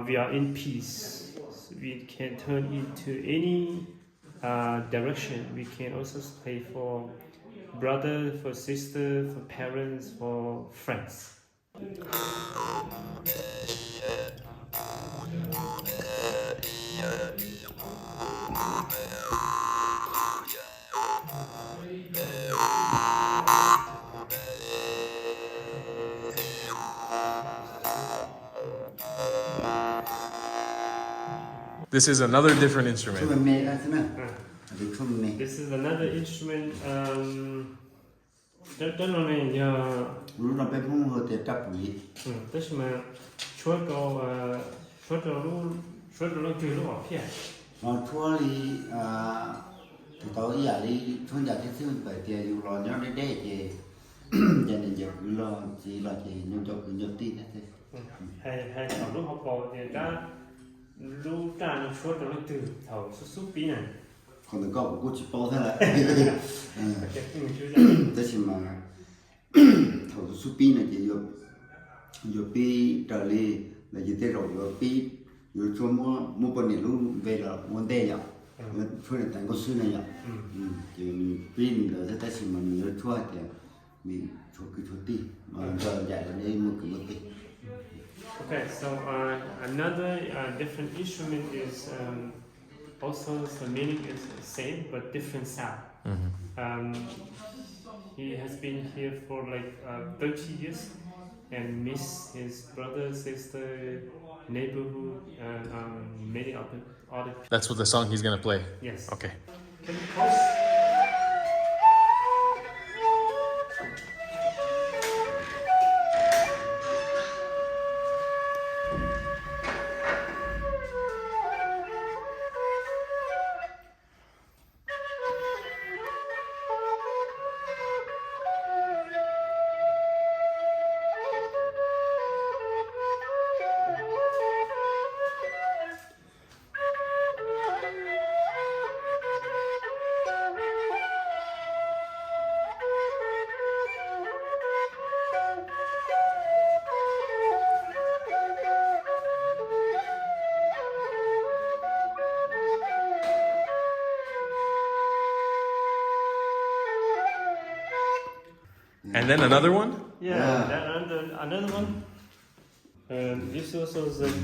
we are in peace. We can turn into any direction. We can also play for brother, for sister, for parents, for friends. This is another different instrument. This is another instrument. Đó là này Lúc nào bé không hơi tiệt chấp gì. Tức là chúa đồ chơi lúc ở phía. Nó chúa đi thì tôi ý đi chúa nhà thì xíu phải tiền dù lo nhớ để thì Gia đình giờ cứ lo chỉ là chỉ nhung cho cứ nhớ tin thế. hay thầu lúc học bò thì đã lúc ra nó suốt rồi từ thầu suốt bí này Còn đừng có cô chỉ bao thế là. Thế thì mà thầu suốt pi này chỉ vô pi trở đi là chỉ thế rồi vô pi vô cho mua bên này luôn về là muốn đây nhở. Cho nên thành có suy này nhở. Chỉ pi mình là thế thì mà mình chua thì mình cho cái chỗ ti mà giờ dạy là đây một cái ti. Okay, so another different instrument is also the meaning is the same but different sound. He has been here for like 30 years and miss his brother, sister, neighborhood, and many other people. That's what the song he's gonna play. Yes. Okay. Can you pause? And then another one? Yeah. Then another one. This also is like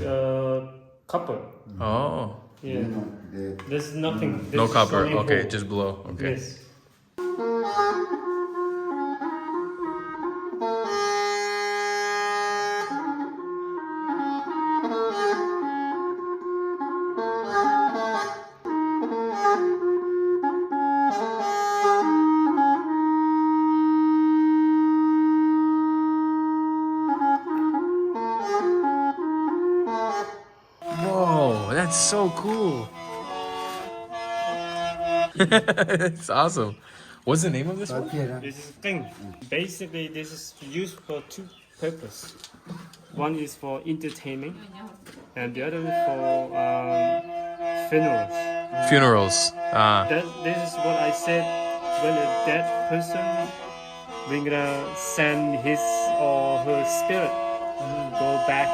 copper. Oh. Yeah. There's nothing. No There's copper. only Okay, hole. just below. Okay. Yes. Whoa, that's so cool. It's awesome. What's the name of this one? This is thing. Basically, this is used for two purposes. One is for entertainment, and the other is for funerals. Funerals. This is what I said when a dead person, we're gonna send his or her spirit go back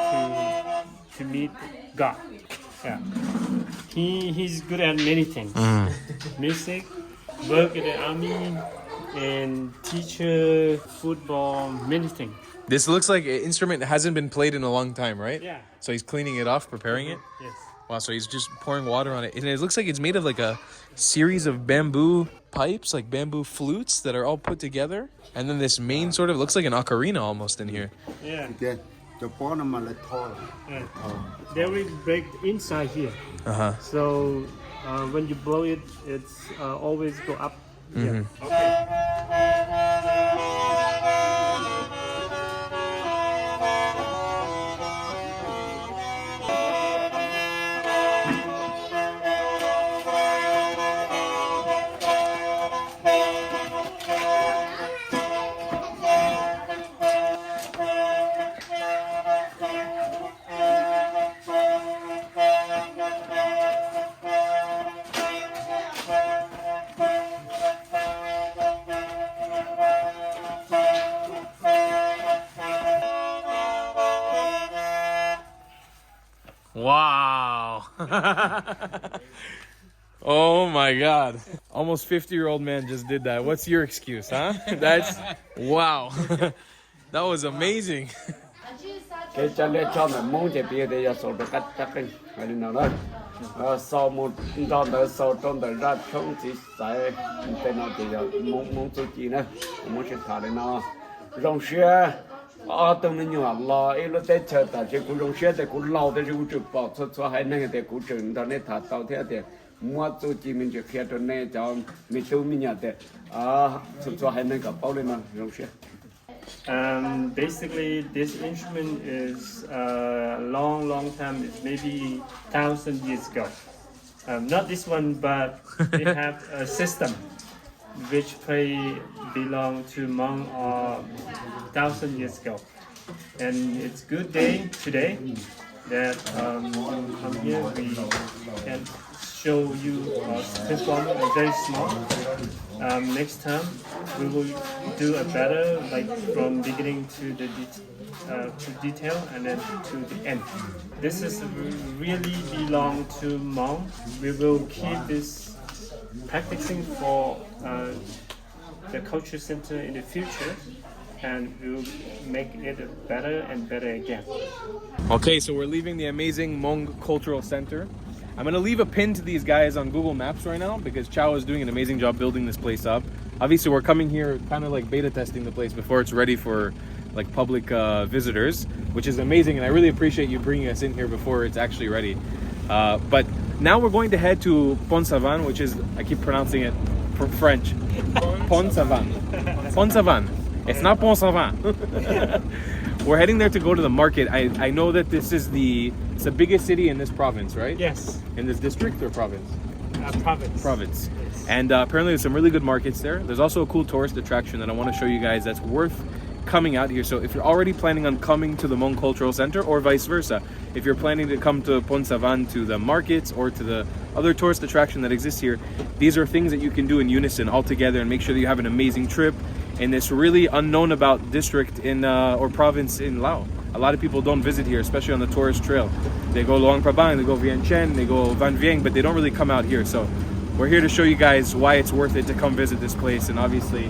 to meet God. Yeah. He's good at many things. Music, work in the army, and teacher, football, many things. This looks like an instrument that hasn't been played in a long time, right? Yeah. So he's cleaning it off, preparing it. Yes. Wow, so he's just pouring water on it. And it looks like it's made of like a series of bamboo pipes, like bamboo flutes that are all put together. And then this main sort of looks like an ocarina almost in here. Yeah. Okay. Cho bó nó mà lại thò. They will break inside here. So when you blow it, it's always go up. Yeah. Okay. Wow. Oh my God. Almost 50-year-old man just did that. What's your excuse, huh? That's, wow. That was amazing. Cái cho nên cho mình muốn chỉ biết để cho số được cắt chắc cái hay là nào đó sau một trong đó sau trong đó ra không chỉ sai tên nó thì muốn做gì nữa muốn sẽ thả đến nó rong xe ở trong này nhỏ lo ấy lúc đấy chờ ta chỉ cũng rong xe thì cũng lâu thì cũng chụp bỏ cho hay năng thì cũng chừng đó nên thả tàu thế thì mua做gì mình chỉ khi cho nên cho mình tu mình nhận thì cho hay năng cái bao lên mà rong xe. Basically, this instrument is a long time. It's maybe 1,000 years ago. Not this one, but they have a system. which place belonged to Hmong 1,000 years ago. And it's good day today that you come here. We can show you perform very small. Next time we will do a better, like from beginning to the to detail and then to the end. This is really belong to Hmong. We will keep this practicing for the culture center in the future, and we will make it better and better again. Okay, so we're leaving the amazing Hmong Cultural Center. I'm gonna leave a pin to these guys on Google Maps right now because Chow is doing an amazing job building this place up. Obviously, we're coming here kind of like beta testing the place before it's ready for like public visitors, which is amazing, and I really appreciate you bringing us in here before it's actually ready. But now we're going to head to Phonsavan, which is, I keep pronouncing it French. Phonsavan. Phonsavan. It's not Phonsavan. We're heading there to go to the market. I know that it's the biggest city in this province, right? Yes, In this district or province? province. Province. Yes. And apparently there's some really good markets there. There's also a cool tourist attraction that I want to show you guys that's worth coming out here. So if you're already planning on coming to the Hmong Cultural Center, or vice versa, if you're planning to come to Phonsavan to the markets or to the other tourist attraction that exists here, these are things that you can do in unison all together and make sure that you have an amazing trip in this really unknown about district in or province in Laos. A lot of people don't visit here, especially on the tourist trail. They go Luang Prabang, they go Vientiane, they go Van Vieng, but they don't really come out here. So we're here to show you guys why it's worth it to come visit this place, and obviously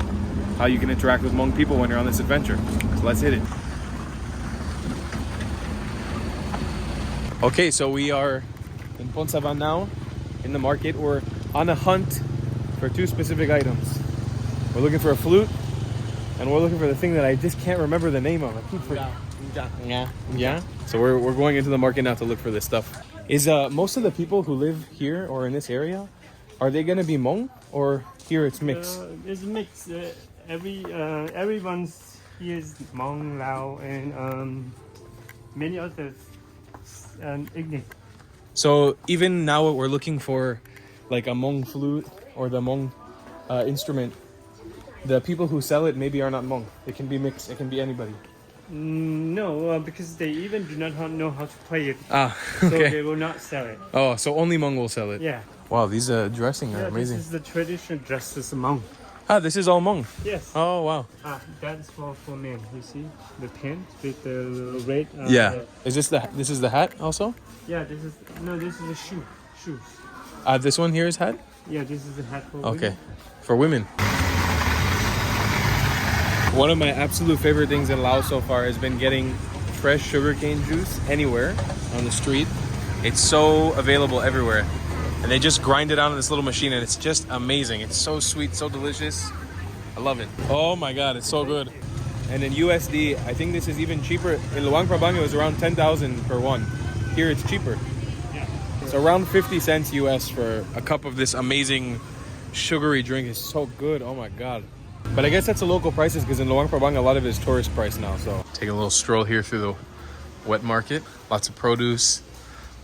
how you can interact with Hmong people when you're on this adventure. So let's hit it. Okay, so we are in Phonsavan now, in the market. We're on a hunt for two specific items. We're looking for a flute, and we're looking for the thing that I just can't remember the name of. I keep forgetting. Yeah. So we're going into the market now to look for this stuff. Is most of the people who live here or in this area, are they gonna be Hmong, or here it's mixed? It's mixed. Everyone's here is Hmong, Lao, and many others ethnic. So even now we're looking for like a Hmong flute or the Hmong instrument. The people who sell it maybe are not Hmong. It can be mixed. It can be anybody. No, because they even do not know how to play it. Ah, So okay. they will not sell it. Oh, so only Hmong will sell it. Yeah. Wow, these dressing are Yeah, amazing. this is the traditional dress as Hmong. Ah, this is all Hmong. Yes. Oh, wow. That's for men. You see the pant with the red. Yeah. Is this the hat also? Yeah. This is a shoes. This one here is hat? Yeah. This is the hat for Okay. women. For women. One of my absolute favorite things in Laos so far has been getting fresh sugarcane juice anywhere on the street. It's so available everywhere. And they just grind it out in this little machine, and it's just amazing. It's so sweet, so delicious. I love it. Oh my God, it's so good. And in USD, I think this is even cheaper. In Luang Prabang, it was around 10,000 per one. Here it's cheaper. Yeah. It's around 50 cents US for a cup of this amazing sugary drink. It's so good. Oh my God. But I guess that's the local prices, because in Luang Prabang, a lot of it is tourist price now. So taking a little stroll here through the wet market. Lots of produce,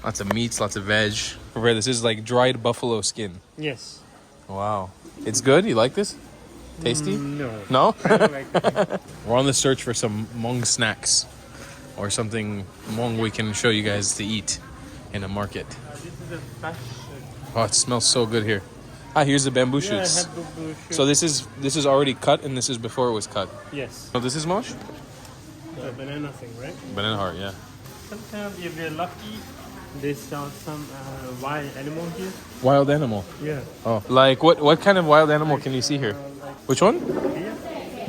lots of meats, lots of veg. Over this is like dried buffalo skin. Yes. Wow. It's good? You like this? Tasty? No. No? I don't like that. We're on the search for some Hmong snacks or something Hmong we can show you guys to eat in a market. This is a fresh. Oh, it smells so good here. Ah, here's the bamboo Yeah, I shoots. have bamboo shoots. So this is already cut, and this is before it was cut. Yes. Oh, this is mosh? The banana thing, right? Banana heart, yeah. Sometimes if you're lucky, they sell some wild animal here. Wild animal. Yeah. Oh, like what kind of wild animal can you see here? Which one? Deer.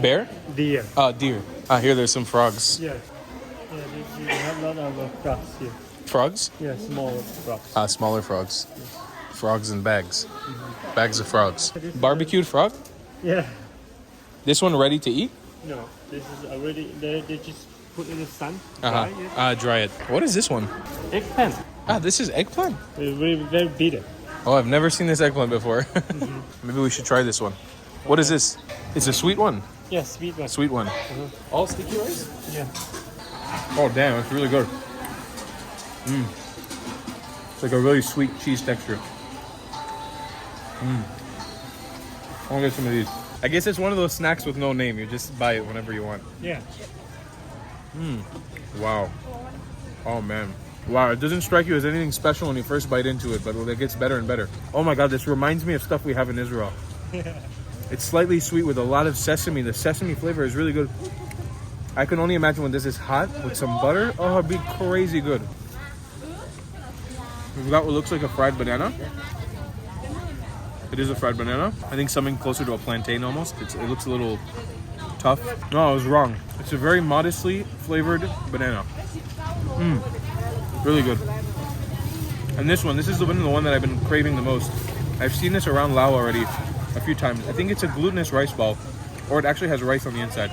Bear? Deer. Deer. Here there's some frogs. Yeah. Yeah, they have a lot of frogs here. Frogs? Yeah, small frogs. Smaller frogs. Frogs in bags. Bags of frogs. Barbecued frog? Yeah. This one ready to eat? No, this is already, they just put in the sun. Dry it. Dry it. What is this one? Eggplant. This is eggplant. It's very bitter. Oh, I've never seen this eggplant before. Maybe we should try this one. What is this? It's a sweet one. Yeah, sweet one. Sweet one. All sticky rice? Yeah. Oh, damn, it's really good. It's like a really sweet cheese texture. I'll get some of these. I guess it's one of those snacks with no name. You just buy it whenever you want. Yeah. Wow. Oh man. Wow, it doesn't strike you as anything special when you first bite into it, but it gets better and better. Oh my god, this reminds me of stuff we have in Israel. It's slightly sweet with a lot of sesame. The sesame flavor is really good. I can only imagine when this is hot with some butter. Oh, it'd be crazy good. We've got what looks like a fried banana. It is a fried banana. I think something closer to a plantain almost. It looks a little tough. No, I was wrong. It's a very modestly flavored banana. Really good. And this is the one that I've been craving the most. I've seen this around Laos already a few times. I think it's a glutinous rice ball, or it actually has rice on the inside.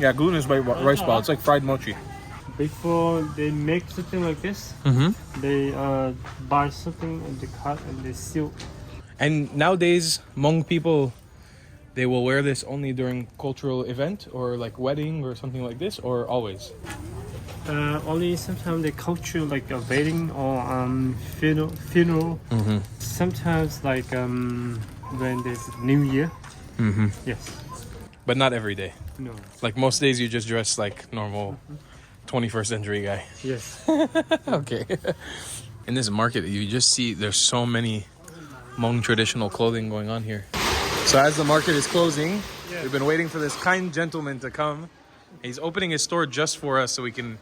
Yeah, glutinous rice ball. It's like fried mochi. Before they make something like this, they buy something and they cut and they seal. And nowadays, Hmong people, they will wear this only during cultural event or like wedding or something like this, or always? Only sometimes the culture like a wedding or funeral. Sometimes like when there's New Year. Yes. But not every day. No. Like most days, you just dress like normal 21st century guy. Yes. Okay. In this market, you just see there's so many Hmong traditional clothing going on here. So as the market is closing, we've been waiting for this kind gentleman to come. He's opening his store just for us so we can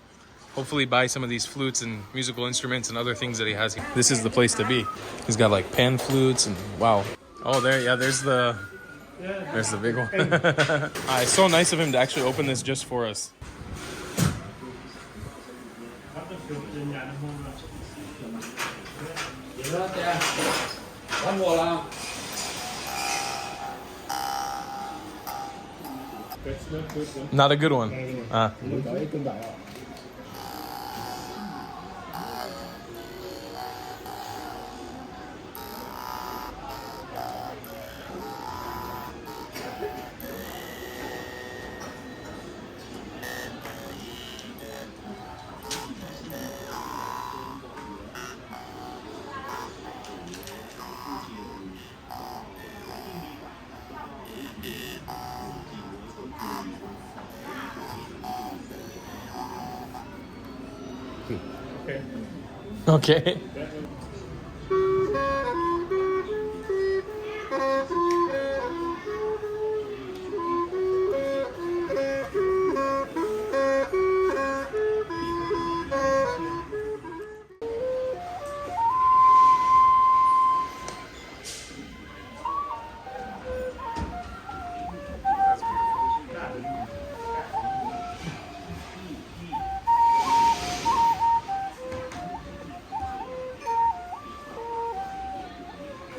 hopefully buy some of these flutes and musical instruments and other things that he has here. This is the place to be. He's got like pan flutes and wow. Oh, there's the big one. It's so nice of him to actually open this just for us. Not a good one. Okay.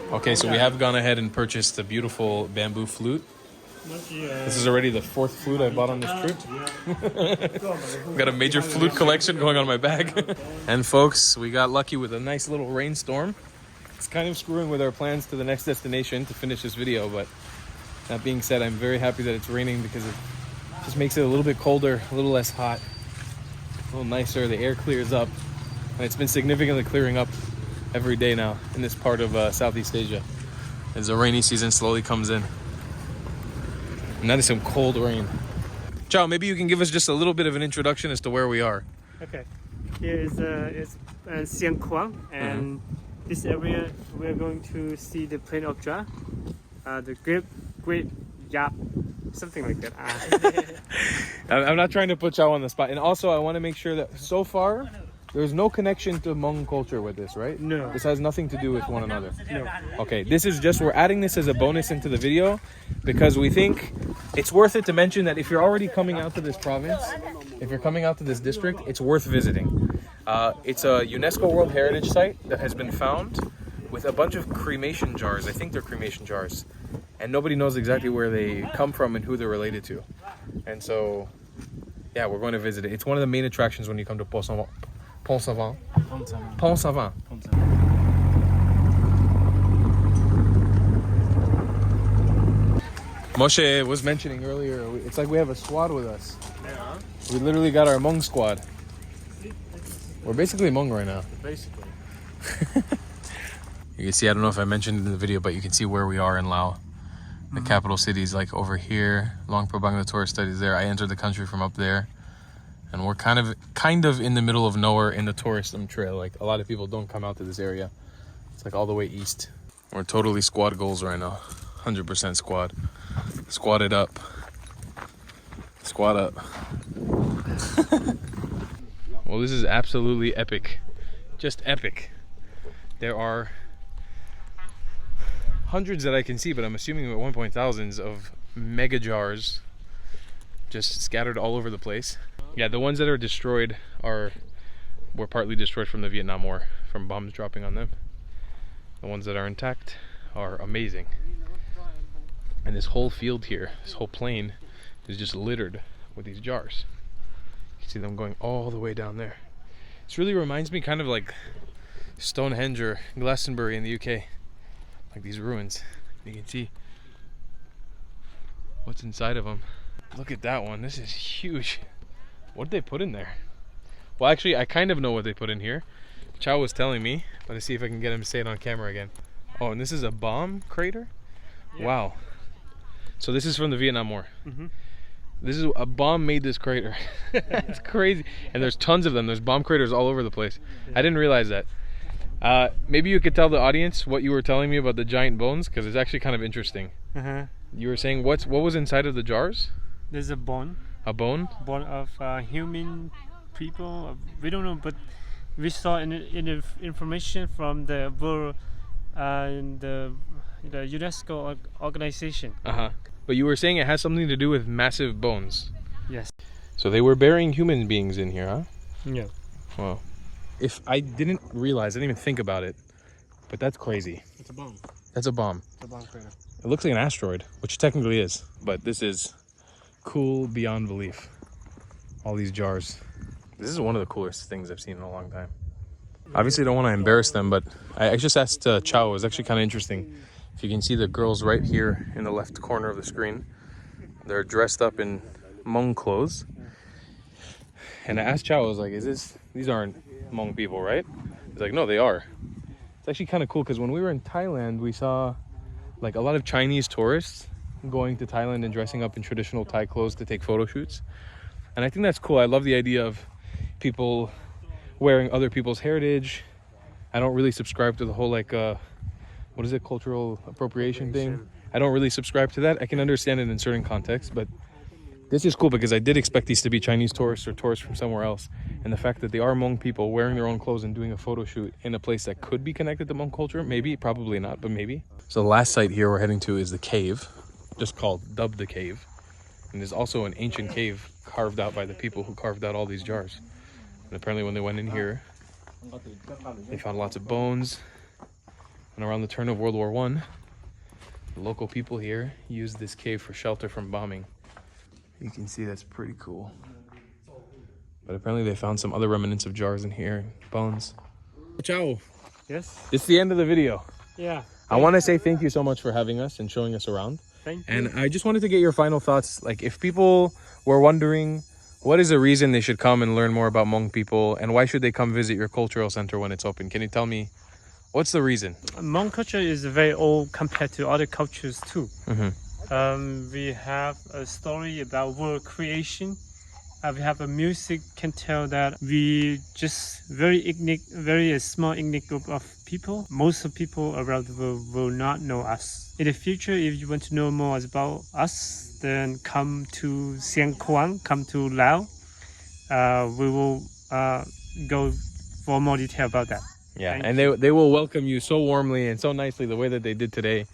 Okay, so we have gone ahead and purchased the beautiful bamboo flute. This is already the 4th flute I bought on this trip. I've got a major flute collection going on in my bag. And folks, we got lucky with a nice little rainstorm. It's kind of screwing with our plans to the next destination to finish this video, but that being said, I'm very happy that it's raining because it just makes it a little bit colder, a little less hot, a little nicer. The air clears up, and it's been significantly clearing up every day now in this part of Southeast Asia as the rainy season slowly comes in. And that is some cold rain. Chow, maybe you can give us just a little bit of an introduction as to where we are. Okay. Here is Siang Kuang, and this area we're going to see the plain of Chow, the great Yap, something like that. I'm not trying to put Chow on the spot, and also I want to make sure that so far there's no connection to Hmong culture with this, right? No. This has nothing to do with one another. No. Okay, this is just, we're adding this as a bonus into the video because we think it's worth it to mention that if you're already coming out to this province, if you're coming out to this district, it's worth visiting. It's a UNESCO World Heritage Site that has been found with a bunch of cremation jars. I think they're cremation jars. And nobody knows exactly where they come from and who they're related to. And so, yeah, we're going to visit it. It's one of the main attractions when you come to Phonsavan. Moshe was mentioning earlier, it's like we have a squad with us. Yeah. We literally got our Hmong squad. We're basically Hmong right now. Basically. You can see, I don't know if I mentioned in the video, but you can see where we are in Laos. The capital city's like over here. Luang Prabang, the tourist studies there. I entered the country from up there. And we're kind of in the middle of nowhere in the tourism trail. Like a lot of people don't come out to this area. It's like all the way east. We're totally squad goals right now. 100% squad. Squatted up. Squat up. Well, this is absolutely epic. Just epic. There are hundreds that I can see, but I'm assuming at one point thousands of mega jars just scattered all over the place. Yeah, the ones that are destroyed were partly destroyed from the Vietnam War, from bombs dropping on them. The ones that are intact are amazing. And this whole field here, this whole plain, is just littered with these jars. You can see them going all the way down there. This really reminds me kind of like Stonehenge or Glastonbury in the UK. Like these ruins. You can see what's inside of them. Look at that one. This is huge. What did they put in there? Well, actually, I kind of know what they put in here. Chow was telling me. Let's see if I can get him to say it on camera again. Oh, and this is a bomb crater? Yeah. Wow. So this is from the Vietnam War. Mm-hmm. This is a bomb made this crater. It's crazy. And there's tons of them. There's bomb craters all over the place. I didn't realize that. Maybe you could tell the audience what you were telling me about the giant bones, because it's actually kind of interesting. You were saying what was inside of the jars? There's a bone. A bone? Bone of human people. We don't know, but we saw in the information from the world the UNESCO organization. But you were saying it has something to do with massive bones. Yes. So they were burying human beings in here, huh? Yeah. Wow. If I didn't realize, I didn't even think about it, but that's crazy. It's a bomb. That's a bomb. It's a bomb crater. It looks like an asteroid, which it technically is, but this is cool beyond belief. All these jars. This is one of the coolest things I've seen in a long time. Obviously, I don't want to embarrass them, but I just asked Chow. It was actually kind of interesting. If you can see the girls right here in the left corner of the screen, they're dressed up in Hmong clothes. And I asked Chow, I was like, these aren't Hmong people, right? He's like, no, they are. It's actually kind of cool because when we were in Thailand, we saw like a lot of Chinese tourists going to Thailand and dressing up in traditional Thai clothes to take photo shoots. And I think that's cool. I love the idea of people wearing other people's heritage. I don't really subscribe to the whole like what is it, cultural appropriation thing. I don't really subscribe to that. I can understand it in certain contexts, but this is cool because I did expect these to be Chinese tourists or tourists from somewhere else. And the fact that they are Hmong people wearing their own clothes and doing a photo shoot in a place that could be connected to Hmong culture, maybe, probably not, but maybe. So the last site here we're heading to is the cave, just dubbed the cave. And there's also an ancient cave carved out by the people who carved out all these jars. And apparently when they went in here, they found lots of bones. And around the turn of World War I, the local people here used this cave for shelter from bombing. You can see that's pretty cool. But apparently they found some other remnants of jars in here, bones. Chow. Yes. It's the end of the video. Yeah. I want to say thank you so much for having us and showing us around. Thank you. And I just wanted to get your final thoughts. Like, if people were wondering, what is the reason they should come and learn more about Hmong people, and why should they come visit your cultural center when it's open? Can you tell me, what's the reason? Hmong culture is very old compared to other cultures too. We have a story about world creation. We have a music can tell that we just very small ethnic group of people. Most of people around the world will not know us. In the future, if you want to know more about us, then come to Siang Kuang, come to Laos. We will go for more detail about that. Yeah, and they will welcome you so warmly and so nicely the way that they did today.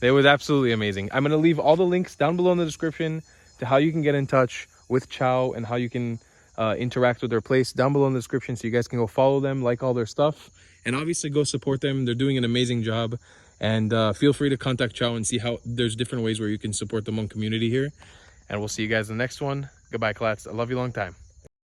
It was absolutely amazing. I'm going to leave all the links down below in the description to how you can get in touch with Chow and how you can interact with their place down below in the description, so you guys can go follow them, like all their stuff, and obviously go support them. They're doing an amazing job. And feel free to contact Chow and see how there's different ways where you can support the Hmong community here. And we'll see you guys in the next one. Goodbye, Klats. I love you long time.